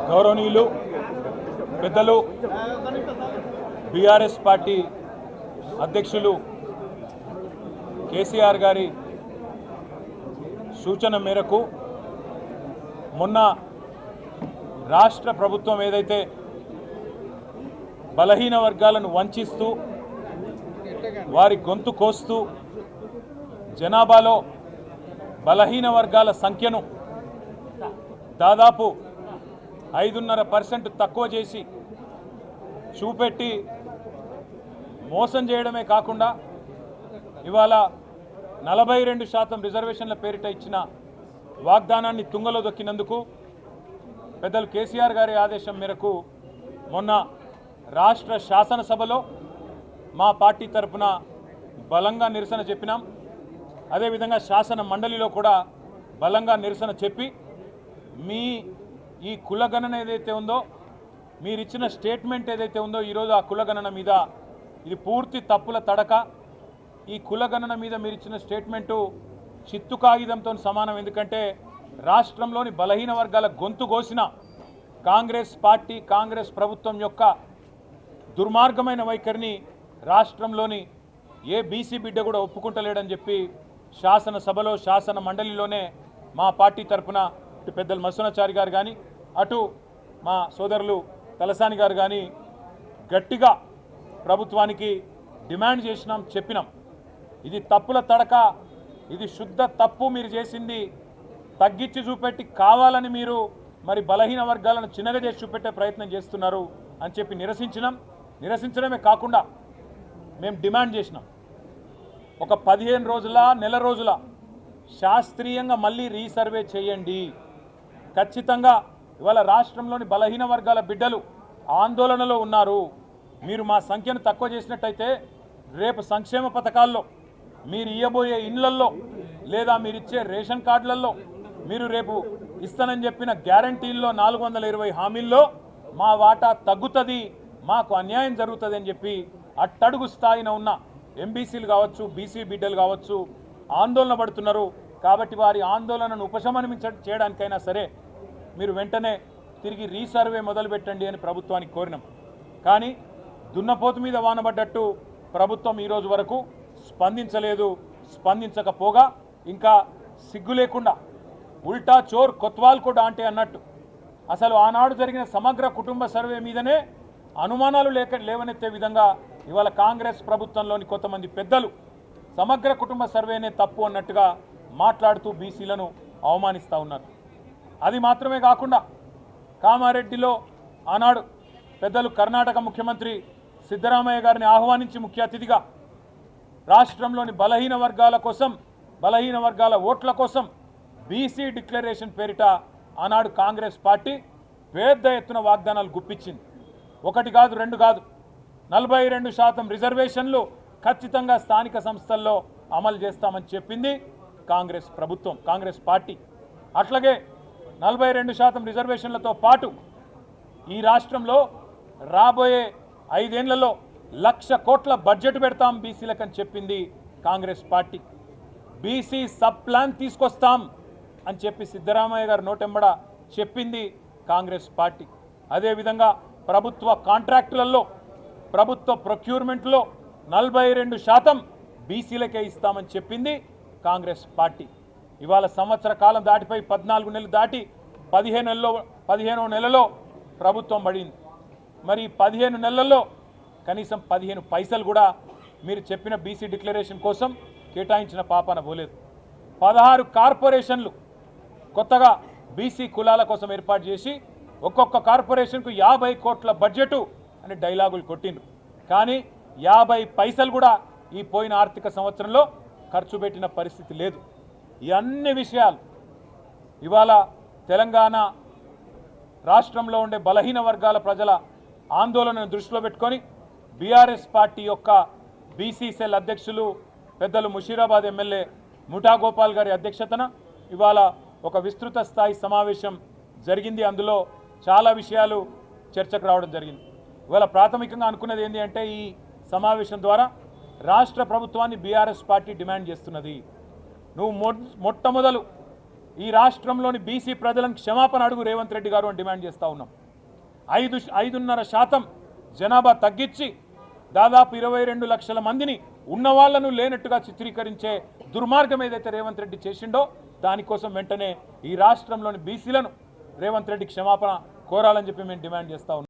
గౌరవనీయులు పెద్దలు BRS party అధ్యక్షులు కేసీఆర్ గారి సూచన మేరకు మొన్న రాష్ట్ర ప్రభుత్వం ఏదైతే బలహీన వర్గాలను వంచిస్తూ వారి గొంతు కోస్తూ జనాభాలో బలహీన వర్గాల సంఖ్యను దాదాపు 5.5% తక్కువ చేసి చూపెట్టి మోసం చేయడమే కాకుండా ఇవాళ 42% రిజర్వేషన్ల పేరిట ఇచ్చిన వాగ్దానాన్ని తుంగలో దొక్కినందుకు పెద్దలు కేసీఆర్ గారి ఆదేశం మేరకు మొన్న రాష్ట్ర శాసనసభలో మా పార్టీ తరఫున బలంగా నిరసన చెప్పినాం. అదేవిధంగా శాసన మండలిలో కూడా బలంగా నిరసన చెప్పి మీ ఈ కులగణన ఏదైతే ఉందో మీరు ఇచ్చిన స్టేట్మెంట్ ఏదైతే ఉందో ఈరోజు ఆ కులగణన మీద ఇది పూర్తి తప్పుల తడక. ఈ కులగణన మీద మీరు ఇచ్చిన స్టేట్మెంటు చిత్తు కాగితంతో సమానం. ఎందుకంటే రాష్ట్రంలోని బలహీన వర్గాల గొంతు కోసిన కాంగ్రెస్ పార్టీ కాంగ్రెస్ ప్రభుత్వం యొక్క దుర్మార్గమైన వైఖరిని రాష్ట్రంలోని ఏ బీసీ బిడ్డ కూడా ఒప్పుకుంటలేడని చెప్పి శాసనసభలో శాసన మండలిలోనే మా పార్టీ తరఫున ఇటు పెద్దలు మత్స్యనాచారి గారు కానీ అటు మా సోదరులు తలసాని గారు కానీ గట్టిగా ప్రభుత్వానికి డిమాండ్ చేసినాం, చెప్పినాం. ఇది తప్పుల తడక, ఇది శుద్ధ తప్పు. మీరు చేసింది తగ్గించి చూపెట్టి కావాలని మీరు మరి బలహీన వర్గాలను చిన్నగా చేసి చూపెట్టే ప్రయత్నం చేస్తున్నారు అని చెప్పి నిరసించడమే కాకుండా మేము డిమాండ్ చేసినాం. ఒక 15 రోజుల నెల రోజుల శాస్త్రీయంగా మళ్ళీ రీసర్వే చేయండి. ఖచ్చితంగా ఇవాళ రాష్ట్రంలోని బలహీన వర్గాల బిడ్డలు ఆందోళనలో ఉన్నారు. మీరు మా సంఖ్యను తక్కువ చేసినట్టయితే రేపు సంక్షేమ పథకాల్లో మీరు ఇవ్వబోయే ఇండ్లల్లో లేదా మీరు ఇచ్చే రేషన్ కార్డులలో మీరు రేపు ఇస్తానని చెప్పిన గ్యారంటీల్లో 420 హామీల్లో మా వాటా తగ్గుతుంది, మాకు అన్యాయం జరుగుతుంది అని చెప్పి అట్టడుగు స్థాయిన ఉన్న ఎంబీసీలు కావచ్చు బీసీ బిడ్డలు కావచ్చు ఆందోళన పడుతున్నారు. కాబట్టి వారి ఆందోళనను ఉపశమనం చేయడానికైనా సరే మీరు వెంటనే తిరిగి రీసర్వే మొదలుపెట్టండి అని ప్రభుత్వానికి కోరినాం. కానీ దున్నపోతు మీద వానబడ్డట్టు ప్రభుత్వం ఈరోజు వరకు స్పందించలేదు. స్పందించకపోగా ఇంకా సిగ్గు లేకుండా ఉల్టా చోర్ కొత్వాల్ కూడా అంటే అన్నట్టు అసలు ఆనాడు జరిగిన సమగ్ర కుటుంబ సర్వే మీదనే అనుమానాలు లేవనెత్తే విధంగా ఇవాళ కాంగ్రెస్ ప్రభుత్వంలోని కొంతమంది పెద్దలు సమగ్ర కుటుంబ సర్వేనే తప్పు అన్నట్టుగా మాట్లాడుతూ బీసీలను అవమానిస్తూ ఉన్నారు. అది మాత్రమే కాకుండా కామారెడ్డిలో ఆనాడు పెద్దలు కర్ణాటక ముఖ్యమంత్రి సిద్ధరామయ్య గారిని ఆహ్వానించి ముఖ్య అతిథిగా రాష్ట్రంలోని బలహీన వర్గాల కోసం బలహీన వర్గాల ఓట్ల కోసం బీసీ డిక్లరేషన్ పేరిట ఆనాడు కాంగ్రెస్ పార్టీ పెద్ద ఎత్తున వాగ్దానాలు గుప్పించింది. 1 కాదు 2 కాదు 42% రిజర్వేషన్లు ఖచ్చితంగా స్థానిక సంస్థల్లో అమలు చేస్తామని చెప్పింది కాంగ్రెస్ ప్రభుత్వం కాంగ్రెస్ పార్టీ. అట్లాగే 42% రిజర్వేషన్లతో పాటు ఈ రాష్ట్రంలో రాబోయే 5 ఏళ్లలో 1,00,000 కోట్ల బడ్జెట్ పెడతాం బీసీలకని చెప్పింది Congress party. BC sub plan తీసుకొస్తాం అని చెప్పి సిద్ధరామయ్య గారు నోటెంబడ చెప్పింది కాంగ్రెస్ పార్టీ. అదేవిధంగా ప్రభుత్వ కాంట్రాక్టులలో ప్రభుత్వ ప్రొక్యూర్మెంట్లో 42% బీసీలకే ఇస్తామని చెప్పింది కాంగ్రెస్ పార్టీ. ఇవాళ సంవత్సర కాలం దాటిపోయి 14 నెలలు దాటి 15వ నెలలో ప్రభుత్వం పడింది. మరి 15 నెలల్లో కనీసం 15 పైసలు కూడా మీరు చెప్పిన బీసీ డిక్లరేషన్ కోసం కేటాయించిన పాపాన పోలేదు. 16 కార్పొరేషన్లు కొత్తగా బీసీ కులాల కోసం ఏర్పాటు చేసి ఒక్కొక్క కార్పొరేషన్కు 50 కోట్ల బడ్జెటు అని డైలాగులు కొట్టిండ్రు. కానీ 50 పైసలు కూడా ఈ పోయిన ఆర్థిక సంవత్సరంలో ఖర్చు పెట్టిన పరిస్థితి లేదు. ఈ అన్ని విషయాలు ఇవాళ తెలంగాణ రాష్ట్రంలో ఉండే బలహీన వర్గాల ప్రజల ఆందోళనను దృష్టిలో పెట్టుకొని బీఆర్ఎస్ పార్టీ యొక్క బీసీ సెల్ అధ్యక్షులు పెద్దలు ముషీరాబాద్ ఎమ్మెల్యే ముఠా గోపాల్ గారి అధ్యక్షతన ఇవాళ ఒక విస్తృత స్థాయి సమావేశం జరిగింది. అందులో చాలా విషయాలు చర్చకు రావడం జరిగింది. ఇవాళ ప్రాథమికంగా అనుకున్నది ఏంటి అంటే ఈ సమావేశం ద్వారా రాష్ట్ర ప్రభుత్వాన్ని బీఆర్ఎస్ పార్టీ డిమాండ్ చేస్తున్నది, నువ్వు మొట్టమొదలు ఈ రాష్ట్రంలోని బీసీ ప్రజలను క్షమాపణ అడుగు రేవంత్ రెడ్డి గారు అని డిమాండ్ చేస్తూ ఉన్నాం. 5.5% జనాభా తగ్గించి దాదాపు 22 లక్షల మందిని ఉన్నవాళ్లను లేనట్టుగా చిత్రీకరించే దుర్మార్గం ఏదైతే రేవంత్ రెడ్డి చేసిండో దానికోసం వెంటనే ఈ రాష్ట్రంలోని బీసీలను రేవంత్ రెడ్డి క్షమాపణ కోరాలని చెప్పి మేము డిమాండ్ చేస్తూ ఉన్నాం.